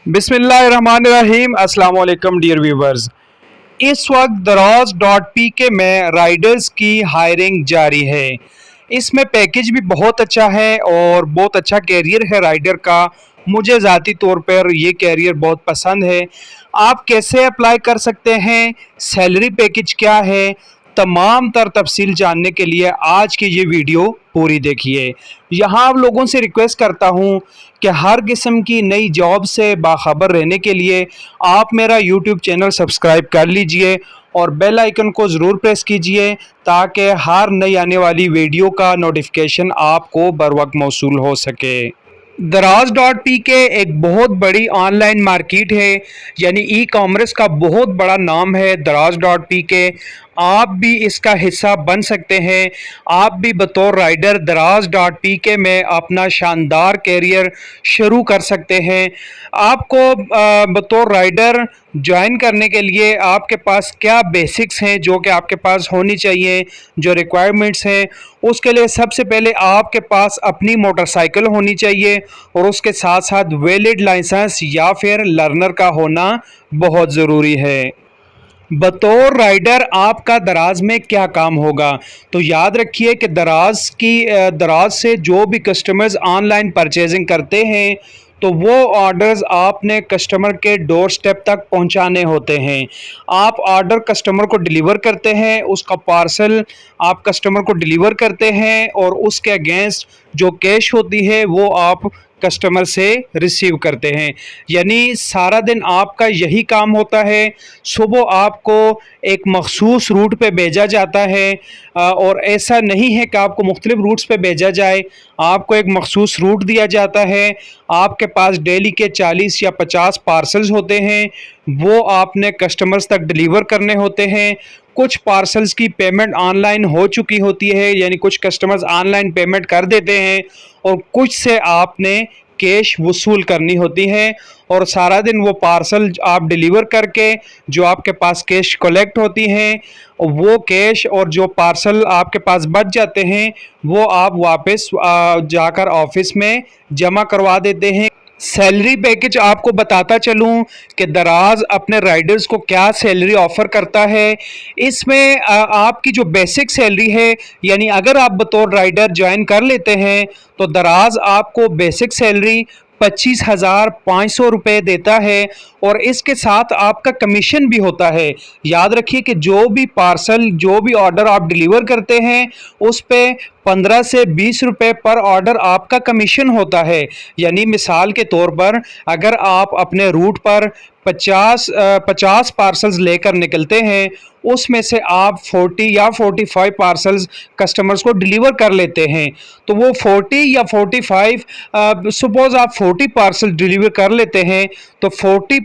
बिस्मिल्लाहिर्रहमानिर्रहीम। अस्सलाम वालेकुम डियर व्यूवर्स। इस वक्त दराज.pk में राइडर्स की हायरिंग जारी है। इसमें पैकेज भी बहुत अच्छा है और बहुत अच्छा कैरियर है राइडर का। मुझे ज़ाती तौर पर ये कैरियर बहुत पसंद है। आप कैसे अप्लाई कर सकते हैं, सैलरी पैकेज क्या है, तमाम तर तफसील जानने के लिए आज की ये वीडियो पूरी देखिए। यहाँ आप लोगों से रिक्वेस्ट करता हूँ कि हर किस्म की नई जॉब से बाखबर रहने के लिए आप मेरा यूट्यूब चैनल सब्सक्राइब कर लीजिए और बेल आइकन को ज़रूर प्रेस कीजिए ताकि हर नई आने वाली वीडियो का नोटिफिकेशन आपको बर वक्त मौसूल हो सके। दराज.pk एक बहुत बड़ी ऑनलाइन मार्केट है, यानी ई कॉमर्स का बहुत बड़ा नाम है दराज.pk। आप भी इसका हिस्सा बन सकते हैं। आप भी बतौर राइडर दराज.pk में अपना शानदार कैरियर शुरू कर सकते हैं। आपको बतौर राइडर ज्वाइन करने के लिए आपके पास क्या बेसिक्स हैं जो कि आपके पास होनी चाहिए, जो रिक्वायरमेंट्स हैं, उसके लिए सबसे पहले आपके पास अपनी मोटरसाइकिल होनी चाहिए और उसके साथ साथ वैलिड लाइसेंस या फिर लर्नर का होना बहुत ज़रूरी है। बतौर राइडर आपका दराज में क्या काम होगा, तो याद रखिए कि दराज से जो भी कस्टमर्स ऑनलाइन परचेजिंग करते हैं तो वो ऑर्डर्स आपने कस्टमर के डोर स्टेप तक पहुंचाने होते हैं। आप ऑर्डर कस्टमर को डिलीवर करते हैं, उसका पार्सल आप कस्टमर को डिलीवर करते हैं और उसके अगेंस्ट जो कैश होती है वो आप कस्टमर से रिसीव करते हैं। यानी सारा दिन आपका यही काम होता है। सुबह आपको एक मखसूस रूट पे भेजा जाता है और ऐसा नहीं है कि आपको मुख्तलिफ रूट्स पे भेजा जाए, आपको एक मखसूस रूट दिया जाता है। आपके पास डेली के 40 या 50 पार्सल्स होते हैं, वो आपने कस्टमर्स तक डिलीवर करने होते हैं। कुछ पार्सल्स की पेमेंट ऑनलाइन हो चुकी होती है, यानी कुछ कस्टमर्स ऑनलाइन पेमेंट कर देते हैं और कुछ से आपने कैश वसूल करनी होती है और सारा दिन वो पार्सल आप डिलीवर करके जो आपके पास कैश कलेक्ट होती हैं, वो कैश और जो पार्सल आपके पास बच जाते हैं वो आप वापस जाकर ऑफिस में जमा करवा देते हैं। सैलरी पैकेज आपको बताता चलूं कि दराज अपने राइडर्स को क्या सैलरी ऑफ़र करता है। इसमें आपकी जो बेसिक सैलरी है, यानी अगर आप बतौर राइडर ज्वाइन कर लेते हैं तो दराज आपको बेसिक सैलरी 25,500 रुपये देता है और इसके साथ आपका कमीशन भी होता है। याद रखिए कि जो भी पार्सल, जो भी ऑर्डर आप डिलीवर करते हैं उस पे 15 से 20 रुपये पर ऑर्डर आपका कमीशन होता है। यानी मिसाल के तौर पर अगर आप अपने रूट पर 50 पार्सल्स लेकर निकलते हैं, उसमें से आप 40 या 45 पार्सल्स कस्टमर्स को डिलीवर कर लेते हैं, तो वो 40 या 45 सपोज़ आप 40 पार्सल डिलीवर कर लेते हैं तो 40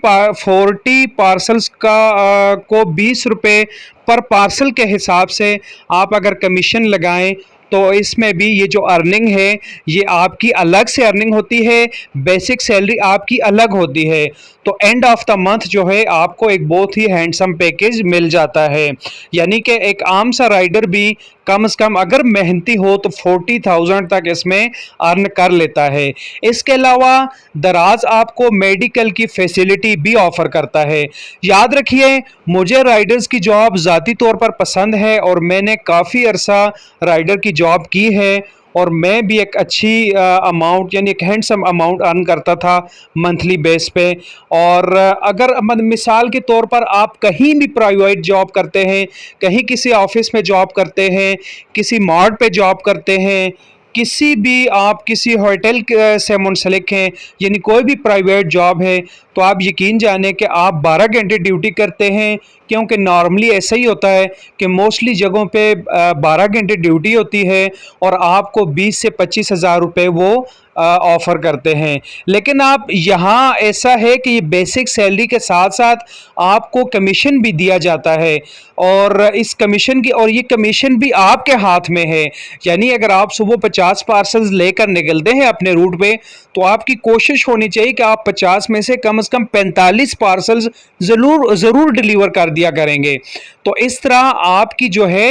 पार्सल्स को 20 रुपये पर पार्सल के हिसाब से आप अगर कमीशन लगाएं तो इसमें भी ये जो अर्निंग है ये आपकी अलग से अर्निंग होती है, बेसिक सैलरी आपकी अलग होती है। तो एंड ऑफ द मंथ जो है आपको एक बहुत ही हैंडसम पैकेज मिल जाता है। यानी कि एक आम सा राइडर भी कम से कम अगर मेहनती हो तो 40,000 तक इसमें अर्न कर लेता है। इसके अलावा दराज आपको मेडिकल की फैसिलिटी भी ऑफ़र करता है। याद रखिए, मुझे राइडर्स की जॉब ज़ाती तौर पर पसंद है और मैंने काफ़ी अरसा राइडर की जॉब की है और मैं भी एक अच्छी अमाउंट, यानी एक हैंडसम अमाउंट अर्न करता था मंथली बेस पे। और अगर मिसाल के तौर पर आप कहीं भी प्राइवेट जॉब करते हैं, कहीं किसी ऑफिस में जॉब करते हैं, किसी मार्ट पे जॉब करते हैं, किसी भी आप किसी होटल से मुंसलिक हैं, यानी कोई भी प्राइवेट जॉब है, तो आप यकीन जाने कि आप 12 घंटे ड्यूटी करते हैं। क्योंकि नॉर्मली ऐसा ही होता है कि मोस्टली जगहों पे 12 घंटे ड्यूटी होती है और आपको 20 से 25,000 रुपये वो ऑफ़र करते हैं। लेकिन आप यहाँ ऐसा है कि ये बेसिक सैलरी के साथ साथ आपको कमीशन भी दिया जाता है और इस कमीशन की, और ये कमीशन भी आपके हाथ में है। यानी अगर आप सुबह 50 पार्सल्स लेकर निकलते हैं अपने रूट पे तो आपकी कोशिश होनी चाहिए कि आप 50 में से कम 45 पार्सल्स ज़रूर डिलीवर कर दिया करेंगे। तो इस तरह आपकी जो है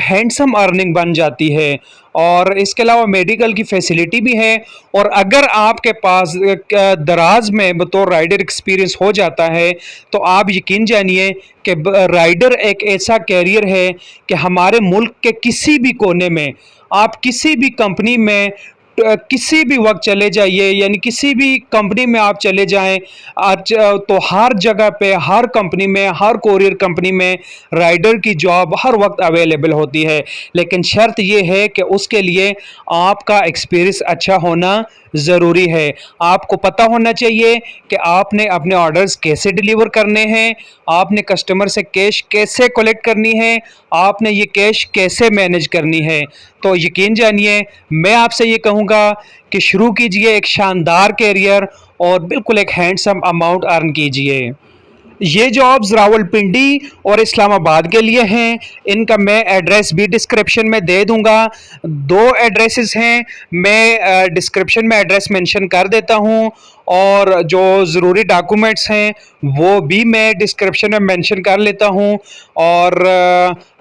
हैंडसम अर्निंग बन जाती है और इसके अलावा मेडिकल की फैसिलिटी भी है। और अगर आपके पास दराज में बतौर राइडर एक्सपीरियंस हो जाता है तो आप यकीन जानिए कि राइडर एक ऐसा कैरियर है कि हमारे मुल्क के किसी भी कोने में, आप किसी भी कंपनी में किसी भी वक्त चले जाइए, यानी किसी भी कंपनी में आप चले जाएं आज, तो हर जगह पे, हर कंपनी में, हर कोरियर कंपनी में राइडर की जॉब हर वक्त अवेलेबल होती है। लेकिन शर्त यह है कि उसके लिए आपका एक्सपीरियंस अच्छा होना ज़रूरी है। आपको पता होना चाहिए कि आपने अपने ऑर्डर्स कैसे डिलीवर करने हैं, आपने कस्टमर से कैश कैसे कलेक्ट करनी है, आपने ये कैश कैसे मैनेज करनी है। तो यकीन जानिए, मैं आपसे ये कहूँगा कि शुरू कीजिए एक शानदार कैरियर और बिल्कुल एक हैंडसम अमाउंट अर्न कीजिए। ये जॉब्स रावलपिंडी और इस्लामाबाद के लिए हैं। इनका मैं एड्रेस भी डिस्क्रिप्शन में दे दूंगा। दो एड्रेसेस हैं, मैं डिस्क्रिप्शन में एड्रेस मेंशन कर देता हूं, और जो ज़रूरी डॉक्यूमेंट्स हैं वो भी मैं डिस्क्रिप्शन में मेंशन कर लेता हूं। और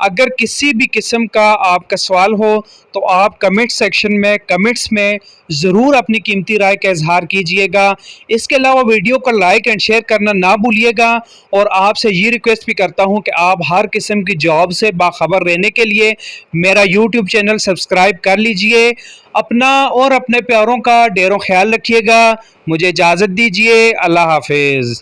अगर किसी भी किस्म का आपका सवाल हो तो आप कमेंट सेक्शन में, कमेंट्स में ज़रूर अपनी कीमती राय का इजहार कीजिएगा। इसके अलावा वीडियो को लाइक एंड शेयर करना ना भूलिएगा। और आपसे ये रिक्वेस्ट भी करता हूं कि आप हर किस्म की जॉब से बाखबर रहने के लिए मेरा यूट्यूब चैनल सब्सक्राइब कर लीजिए। अपना और अपने प्यारों का ढेरों ख्याल रखिएगा। मुझे इजाज़त दीजिए। अल्लाह हाफिज़।